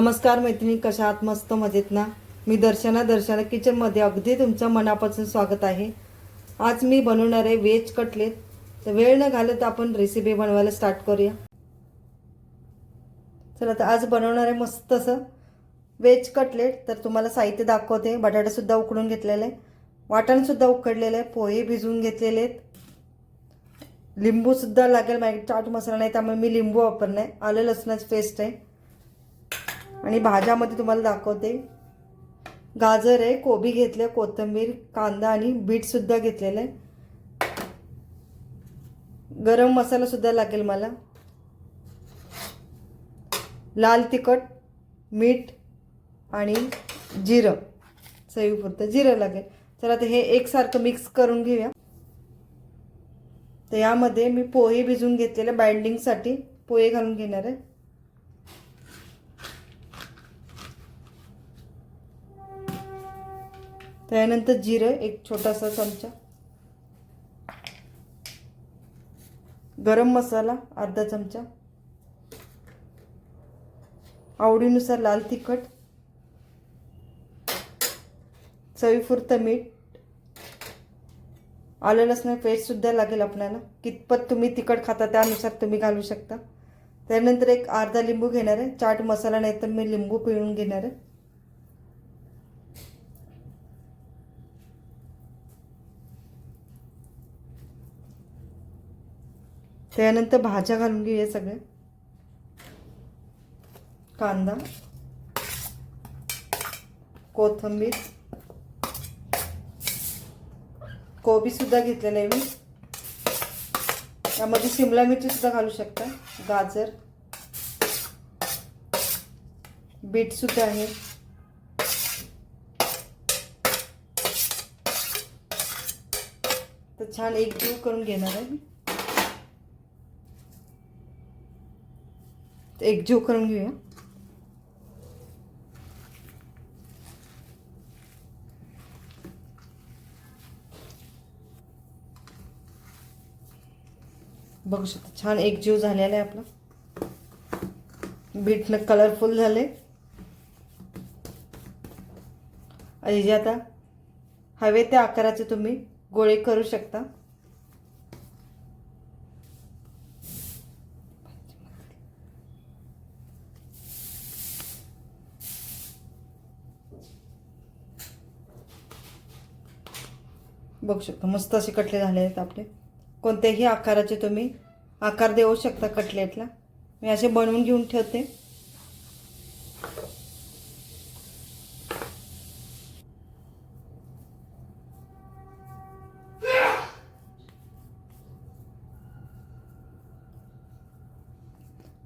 नमस्कार मैत्रिणी, कशा आहात? मस्त मजेत ना? मी दर्शना किचनमध्ये अगदी तुमचं मनापासून स्वागत आहे. आज मी बनवणार आहे व्हेज कटलेट. तर वेळ न घालवता आपण रेसिपी बनवायला स्टार्ट करूया. चला, तर आज बनवणार आहे मस्त असं व्हेज कटलेट. तर तुम्हाला साहित्य दाखवते. बटाटासुद्धा उकडून घेतलेला आहे, वाटाणसुद्धा उकडलेलं आहे, पोहे भिजवून घेतलेले आहेत, लिंबूसुद्धा लागेल. माझ्याकडे चाट मसाला नाही त्यामुळे मी लिंबू वापरणार आहे. आलं लसणाची पेस्ट आहे आणि भाज्यामध्ये तुम्हाला दाखवते. गाजर आहे, कोबी घेतले, कोथिंबीर, कांदा आणि बीटसुद्धा घेतलेलं आहे. गरम मसालासुद्धा लागेल मला, लाल तिखट, मीठ आणि जिरं, चवीपुरतं जिरं लागेल. चला, तर हे एकसारखं मिक्स करून घेऊया. तर यामध्ये मी पोहे भिजवून घेतलेले, बाइंडिंगसाठी पोहे घालून घेणार आहे. त्यानंतर जिरं एक छोटासा चमचा, गरम मसाला अर्धा चमचा, आवडीनुसार लाल तिखट, चवीपुरतं मीठ, आलं लसण पेस्टसुद्धा लागेल आपल्याला. कितपत तुम्ही तिखट खाता त्यानुसार तुम्ही घालू शकता. त्यानंतर एक अर्धा लिंबू घेणार आहे. चाट मसाला नाही तर मी लिंबू पिळून घेणार आहे. त्यानंतर भाज्या घालून घेऊया सगळे. कांदा, कोथिंबीर, कोबी सुद्धा घेतलेला आहे मी. यामध्ये शिमला मिरची सुद्धा घालू शकता, गाजर, बीट सुद्धा आहे. तर छान एकजीव करून घेणार आहे. एकजीव करून घेऊया. बघू शकता छान एकजीव झालेला आहे आपला. बीटनं कलरफुल झाले. आणि जे आता हवे त्या आकाराचे तुम्ही गोळे करू शकता. बघू शकता मस्त असे कटलेट झाले आहेत आपले. कोणत्याही आकाराचे तुम्ही आकार देऊ शकता कटलेटला. मी असे बनवून घेऊन ठेवते.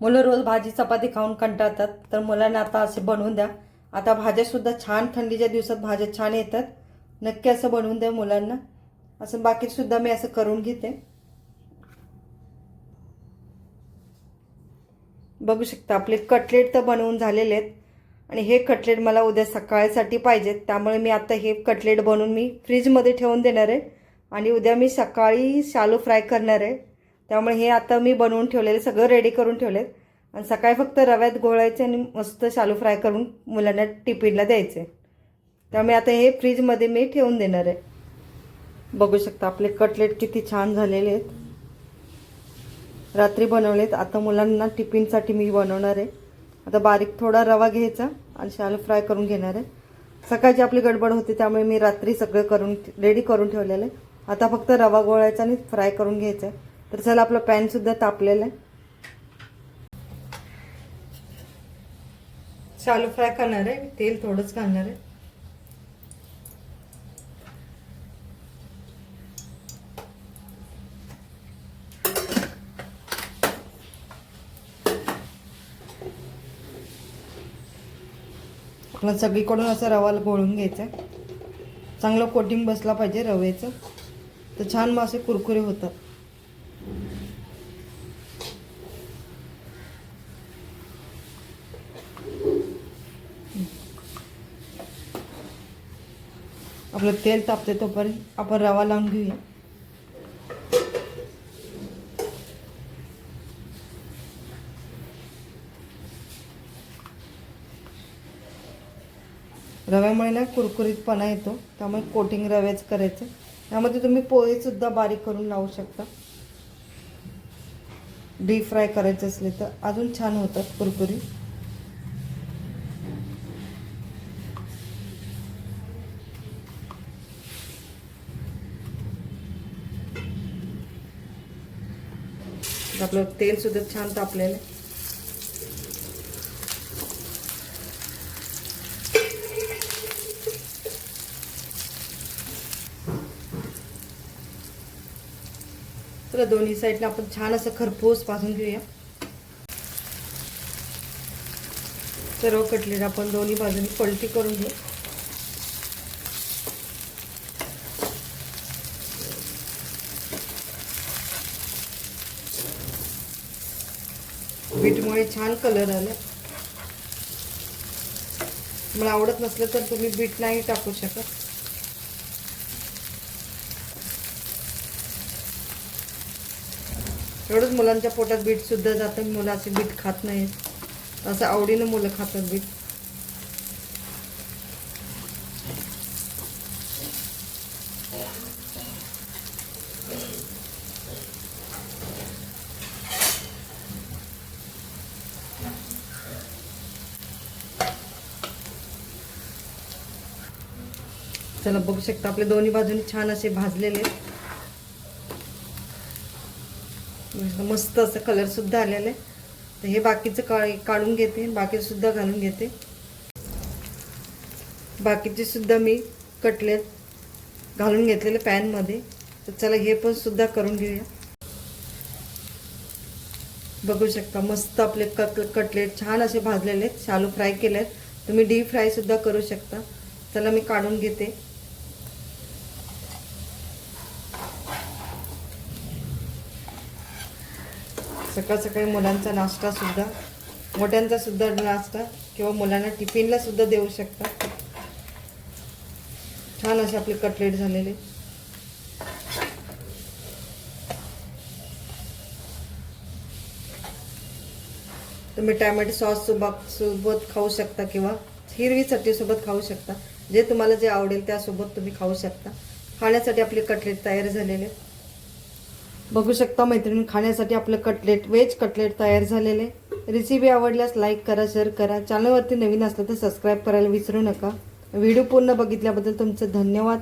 मुलं रोज भाजी चपाती खाऊन कंटाळतात, तर मुलांना आता असे बनवून द्या. आता भाज्यासुद्धा छान, थंडीच्या दिवसात भाज्या छान येतात. नक्की असं बनवून द्या मुलांना. असं बाकीसुद्धा मी असं करून घेते. बघू शकता आपले कटलेट तर बनवून झालेले आहेत. आणि हे कटलेट मला उद्या सकाळसाठी पाहिजेत, त्यामुळे मी आता हे कटलेट बनवून मी फ्रीजमध्ये ठेवून देणार आहे. आणि उद्या मी सकाळी शालो फ्राय करणार आहे. त्यामुळे हे आता मी बनवून ठेवलेले, सगळं रेडी करून ठेवलेत. आणि सकाळी फक्त रव्यात घोळायचे आणि मस्त शालो फ्राय करून मुलांना टिफिनला द्यायचे. त्यामुळे आता हे फ्रीजमध्ये मी ठेवून देणार आहे. बघू शकता आपले कटलेट किती छान झालेले आहेत. रात्री बनवलेत, आता मुलांना टिफिनसाठी मी बनवणार आहे. आता बारीक थोडा रवा घ्यायचा आणि शालो फ्राय करून घेणार आहे. सकाळची आपली गडबड होती त्यामुळे मी रात्री सगळं करून रेडी करून ठेवलेलं आहे. आता फक्त रवा गोळायचा आणि फ्राय करून घ्यायचा आहे. तर चला, आपला पॅनसुद्धा तापलेला आहे. शालो फ्राय करणार आहे. तेल थोडंच घालणार आहे. आपला सगळीकडून असं रवा गोळून घ्यायचा. चांगलं कोटिंग बसला पाहिजे रव्याचं, तर छान मग असे कुरकुरे होतात. आपलं तेल तापते तोपर्यंत आपण रवा लावून घेऊया. रव्यामुळे ना कुरकुरीतपणा येतो, त्यामुळे कोटिंग रव्याच करायचं. यामध्ये तुम्ही पोहेसुद्धा बारीक करून लावू शकता. डीप फ्राय करायचे असले तर अजून छान होतात कुरकुरीत. आपलं तेल सुद्धा छान तापलेलं आहे. तर दोन्ही साईडला आपण छान असं खरपूस भाजून घेऊया. सर्व कटलेट आपण दोन्ही बाजूनी पलटी करून घेऊ. बीटमुळे छान कलर आला. मला आवडत नसलं तर तुम्ही बीट नाही टाकू शकत. एवढंच मुलांच्या पोटात बीट सुद्धा जातं. मुलं असे बीट खात नाहीत, असं आवडीनं मुलं खातात बीट. चला बघू शकता आपले दोन्ही बाजूनी छान असे भाजलेले, मस्त असं कलर सुद्धा आलेलं आहे. तर हे बाकीचं काढून घेते, बाकीचं सुद्धा घालून घेते. बाकीचे सुद्धा मी कटलेट घालून घेतलेले पॅनमध्ये. तर चला हे पण सुद्धा करून घेऊया. बघू शकता मस्त आपले कटलेट छान असे भाजलेले आहेत, शालो फ्राय केले आहेत. तुम्ही डीप फ्राय सुद्धा करू शकता. चला मी काढून घेते. सकाळ सकाळी मुलांचा नाश्ता सुद्धा, मोठ्यांचा सुद्धा नाश्ता किंवा मुलांना टिफिनला सुद्धा देऊ शकता. छान असे आपले कटलेट झालेले. तुम्ही टॅमॅटो सॉस सोबत खाऊ शकता किंवा हिरवी चटणी सोबत खाऊ शकता. जे तुम्हाला जे आवडेल त्यासोबत तुम्ही खाऊ शकता. खाण्यासाठी आपले कटलेट तयार झालेले. बघू शकता मैत्रिणी, खाण्यासाठी आपलं कटलेट, व्हेज कटलेट तयार झालेले. रेसिपी आवडल्यास लाईक करा, शेअर करा. चॅनलवरती नवीन असलं तर सबस्क्राईब करायला विसरू नका. व्हिडिओ पूर्ण बघितल्याबद्दल तुमचं धन्यवाद.